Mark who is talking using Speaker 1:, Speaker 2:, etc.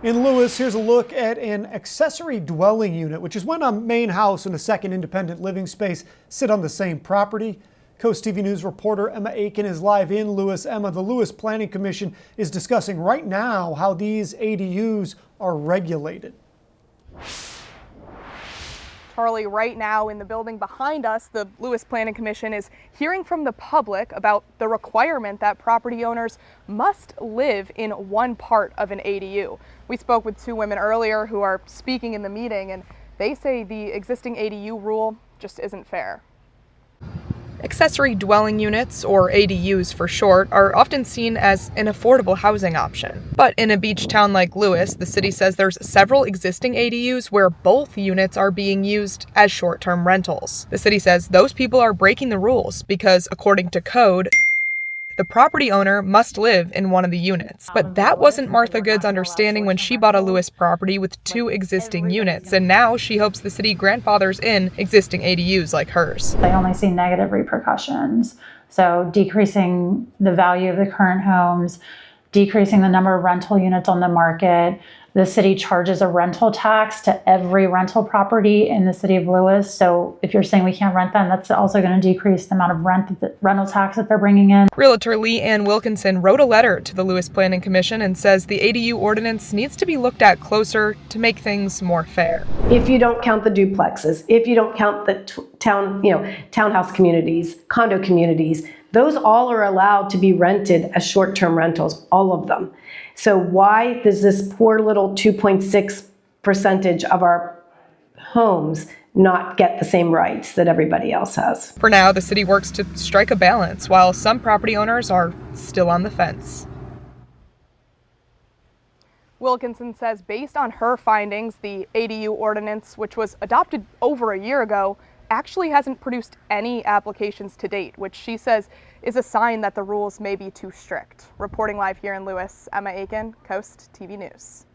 Speaker 1: In Lewes, here's a look at an accessory dwelling unit, which is when a main house and a second independent living space sit on the same property. Coast TV News reporter Emma Aiken is live in Lewes. Emma, the Lewes Planning Commission is discussing right now how these ADUs are regulated.
Speaker 2: Charlie, right now in the building behind us, the Lewes Planning Commission is hearing from the public about the requirement that property owners must live in one part of an ADU. We spoke with two women earlier who are speaking in the meeting, and they say the existing ADU rule just isn't fair. Accessory dwelling units, or ADUs for short, are often seen as an affordable housing option. But in a beach town like Lewes, the city says there's several existing ADUs where both units are being used as short-term rentals. The city says those people are breaking the rules because, according to code, the property owner must live in one of the units. But that wasn't Martha Good's understanding when she bought a Lewes property with two existing units, and now she hopes the city grandfathers in existing ADUs like hers.
Speaker 3: They only see negative repercussions. So decreasing the value of the current homes, decreasing the number of rental units on the market. The city charges a rental tax to every rental property in the city of Lewes. So if you're saying we can't rent them, that's also going to decrease the amount of rental tax that they're bringing in.
Speaker 2: Realtor Lee Ann Wilkinson wrote a letter to the Lewes Planning Commission and says the ADU ordinance needs to be looked at closer to make things more fair.
Speaker 4: If you don't count the duplexes, if you don't count the townhouse communities, condo communities, those all are allowed to be rented as short-term rentals, all of them. So why does this poor little 2.6% of our homes not get the same rights that everybody else has?
Speaker 2: For now, the city works to strike a balance, while some property owners are still on the fence. Wilkinson says based on her findings, the ADU ordinance, which was adopted over a year ago, actually hasn't produced any applications to date, which she says is a sign that the rules may be too strict. Reporting live here in Lewes, Emma Aiken, Coast TV News.